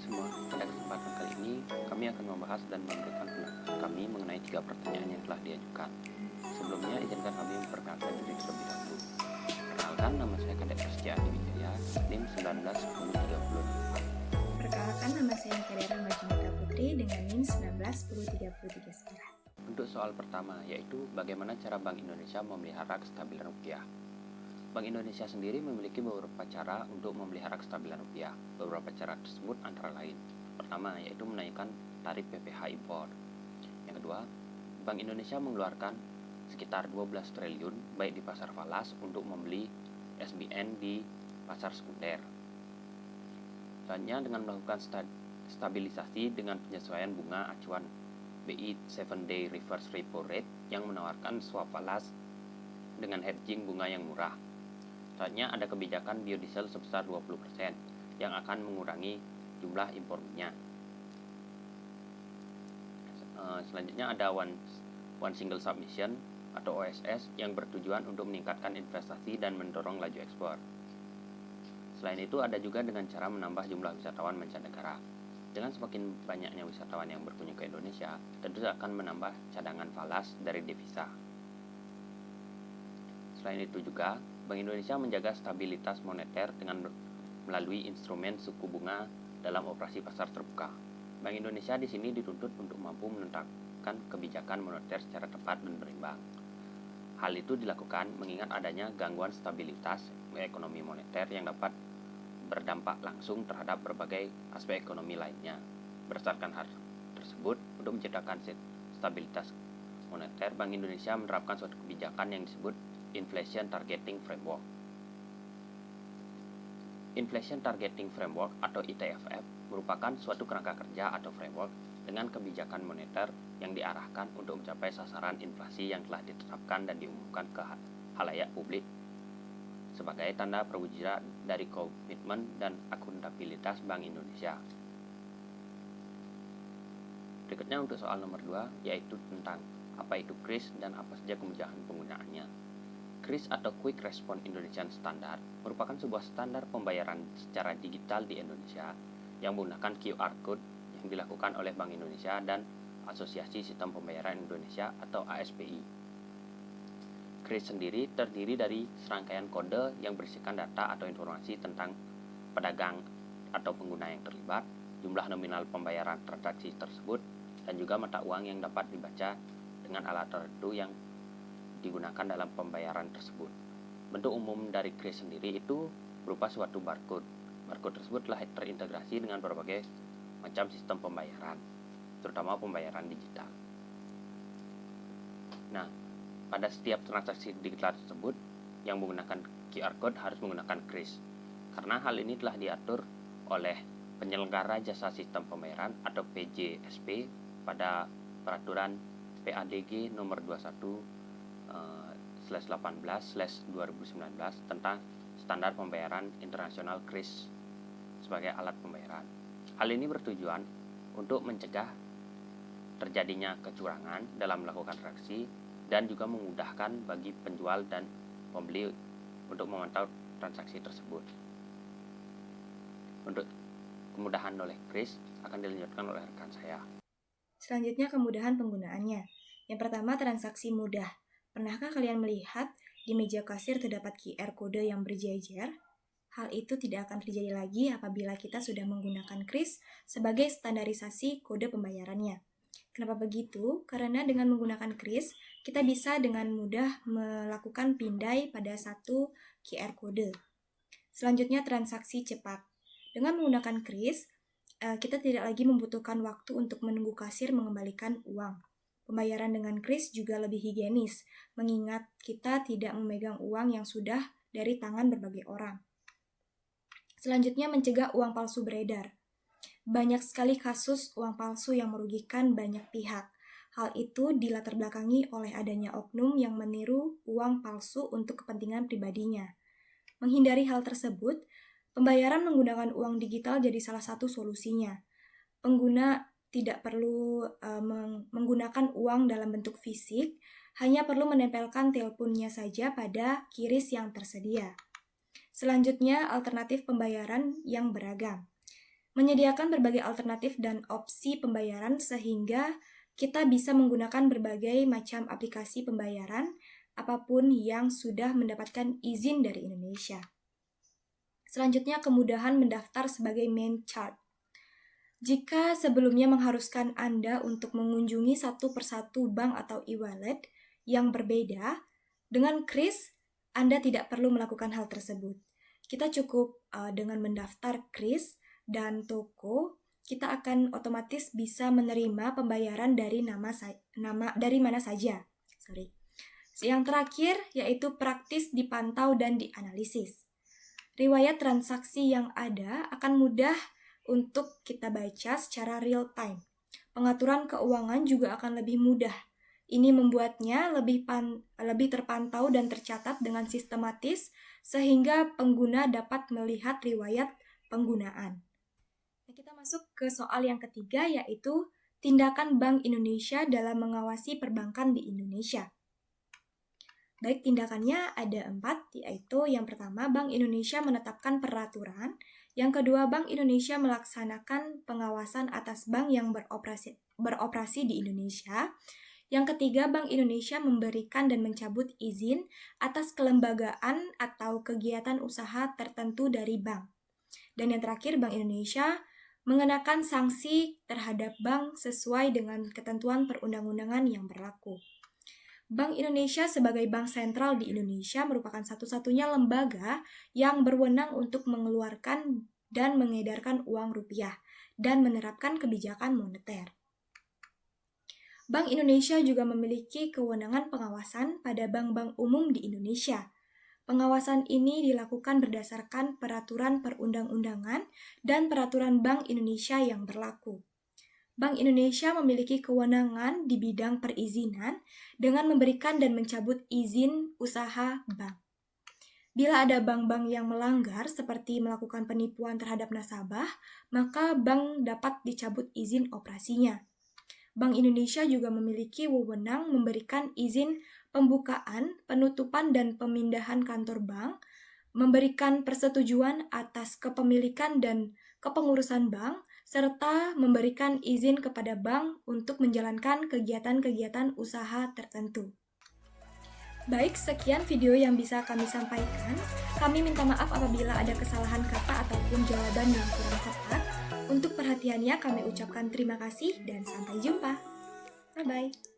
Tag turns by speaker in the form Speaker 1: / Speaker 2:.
Speaker 1: semua, pada kesempatan kali ini kami akan membahas dan memberikan pendapat kami mengenai 3 pertanyaan yang telah diajukan. Sebelumnya izinkan kami memperkenalkan diri terlebih dahulu. Perkenalkan, nama saya Kadek Rizky Adi Wijaya, NIM 191030.
Speaker 2: Perkenalkan, nama saya Nikadera Majunita Putri dengan NIM 191033.
Speaker 1: Untuk soal pertama, yaitu bagaimana cara Bank Indonesia memelihara kestabilan rupiah. Bank Indonesia sendiri memiliki beberapa cara untuk memelihara kestabilan rupiah. Beberapa cara tersebut antara lain: pertama, yaitu menaikkan tarif PPh impor. Yang kedua, Bank Indonesia mengeluarkan sekitar 12 triliun baik di pasar falas untuk membeli SBN di pasar sekunder. Selanjutnya, dengan melakukan stabilisasi dengan penyesuaian bunga acuan BI 7-day reverse repo rate yang menawarkan swap falas dengan hedging bunga yang murah. Selanjutnya, ada kebijakan biodiesel sebesar 20% yang akan mengurangi jumlah impor minyak. Selanjutnya ada one single submission atau OSS yang bertujuan untuk meningkatkan investasi dan mendorong laju ekspor. Selain itu, ada juga dengan cara menambah jumlah wisatawan mancanegara. Dengan semakin banyaknya wisatawan yang berkunjung ke Indonesia, tentu akan menambah cadangan falas dari devisa. Selain itu juga, Bank Indonesia menjaga stabilitas moneter dengan melalui instrumen suku bunga dalam operasi pasar terbuka. Bank Indonesia di sini dituntut untuk mampu menetapkan kebijakan moneter secara tepat dan berimbang. Hal itu dilakukan mengingat adanya gangguan stabilitas ekonomi moneter yang dapat berdampak langsung terhadap berbagai aspek ekonomi lainnya. Berdasarkan hal tersebut, untuk menciptakan stabilitas moneter, Bank Indonesia menerapkan suatu kebijakan yang disebut Inflation Targeting Framework. Inflation Targeting Framework atau ITFF merupakan suatu kerangka kerja atau framework dengan kebijakan moneter yang diarahkan untuk mencapai sasaran inflasi yang telah ditetapkan dan diumumkan ke khalayak publik sebagai tanda perwujudan dari komitmen dan akuntabilitas Bank Indonesia. Berikutnya untuk soal nomor 2, yaitu tentang apa itu KRIS dan apa saja kemudahan penggunaannya. KRIS atau Quick Response Indonesian Standard merupakan sebuah standar pembayaran secara digital di Indonesia yang menggunakan QR Code yang dilakukan oleh Bank Indonesia dan Asosiasi Sistem Pembayaran Indonesia atau ASPI. KRIS sendiri terdiri dari serangkaian kode yang berisikan data atau informasi tentang pedagang atau pengguna yang terlibat, jumlah nominal pembayaran transaksi tersebut, dan juga mata uang yang dapat dibaca dengan alat tertentu yang digunakan dalam pembayaran tersebut. Bentuk umum dari KRIS sendiri itu berupa suatu barcode. Barcode tersebut telah terintegrasi dengan berbagai macam sistem pembayaran, terutama pembayaran digital. Nah, pada setiap transaksi digital tersebut yang menggunakan QR Code harus menggunakan KRIS. Karena hal ini telah diatur oleh penyelenggara jasa sistem pembayaran atau PJSP pada peraturan PADG nomor 21/18/2019 tentang standar pembayaran internasional KRIS sebagai alat pembayaran. Hal ini bertujuan untuk mencegah terjadinya kecurangan dalam melakukan transaksi dan juga memudahkan bagi penjual dan pembeli untuk memantau transaksi tersebut. Untuk kemudahan oleh KRIS akan dilanjutkan oleh rekan saya.
Speaker 2: Selanjutnya, kemudahan penggunaannya. Yang pertama, transaksi mudah. Pernahkah kalian melihat di meja kasir terdapat QR kode yang berjejer? Hal itu tidak akan terjadi lagi apabila kita sudah menggunakan KRIS sebagai standarisasi kode pembayarannya. Kenapa begitu? Karena dengan menggunakan KRIS, kita bisa dengan mudah melakukan pindai pada satu QR kode. Selanjutnya, transaksi cepat. Dengan menggunakan KRIS, kita tidak lagi membutuhkan waktu untuk menunggu kasir mengembalikan uang. Pembayaran dengan KRIS juga lebih higienis, mengingat kita tidak memegang uang yang sudah dari tangan berbagai orang. Selanjutnya, mencegah uang palsu beredar. Banyak sekali kasus uang palsu yang merugikan banyak pihak. Hal itu dilatar belakangi oleh adanya oknum yang meniru uang palsu untuk kepentingan pribadinya. Menghindari hal tersebut, pembayaran menggunakan uang digital jadi salah satu solusinya. Pengguna tidak perlu menggunakan uang dalam bentuk fisik, hanya perlu menempelkan teleponnya saja pada QRIS yang tersedia. Selanjutnya, alternatif pembayaran yang beragam. menyediakan berbagai alternatif dan opsi pembayaran sehingga kita bisa menggunakan berbagai macam aplikasi pembayaran apapun yang sudah mendapatkan izin dari Indonesia. Selanjutnya, kemudahan mendaftar sebagai main chart. Jika sebelumnya mengharuskan Anda untuk mengunjungi satu persatu bank atau e-wallet yang berbeda, dengan Kris, Anda tidak perlu melakukan hal tersebut. Kita cukup dengan mendaftar Kris dan toko, kita akan otomatis bisa menerima pembayaran dari dari mana saja. Yang terakhir yaitu praktis dipantau dan dianalisis. Riwayat transaksi yang ada akan mudah untuk kita baca secara real time. Pengaturan keuangan juga akan lebih mudah. Ini membuatnya lebih terpantau dan tercatat dengan sistematis sehingga pengguna dapat melihat riwayat penggunaan. Nah, kita masuk ke soal yang ketiga yaitu tindakan Bank Indonesia dalam mengawasi perbankan di Indonesia. Baik, tindakannya ada 4, yaitu yang pertama, Bank Indonesia menetapkan peraturan. Yang kedua, Bank Indonesia melaksanakan pengawasan atas bank yang beroperasi di Indonesia. Yang ketiga, Bank Indonesia memberikan dan mencabut izin atas kelembagaan atau kegiatan usaha tertentu dari bank. Dan yang terakhir, Bank Indonesia mengenakan sanksi terhadap bank sesuai dengan ketentuan perundang-undangan yang berlaku. Bank Indonesia sebagai bank sentral di Indonesia merupakan satu-satunya lembaga yang berwenang untuk mengeluarkan dan mengedarkan uang rupiah dan menerapkan kebijakan moneter. Bank Indonesia juga memiliki kewenangan pengawasan pada bank-bank umum di Indonesia. Pengawasan ini dilakukan berdasarkan peraturan perundang-undangan dan peraturan Bank Indonesia yang berlaku. Bank Indonesia memiliki kewenangan di bidang perizinan dengan memberikan dan mencabut izin usaha bank. Bila ada bank-bank yang melanggar seperti melakukan penipuan terhadap nasabah, maka bank dapat dicabut izin operasinya. Bank Indonesia juga memiliki wewenang memberikan izin pembukaan, penutupan, dan pemindahan kantor bank, memberikan persetujuan atas kepemilikan dan kepengurusan bank, serta memberikan izin kepada bank untuk menjalankan kegiatan-kegiatan usaha tertentu. Baik, sekian video yang bisa kami sampaikan. Kami minta maaf apabila ada kesalahan kata ataupun jawaban yang kurang tepat. Untuk perhatiannya kami ucapkan terima kasih dan sampai jumpa. Bye-bye.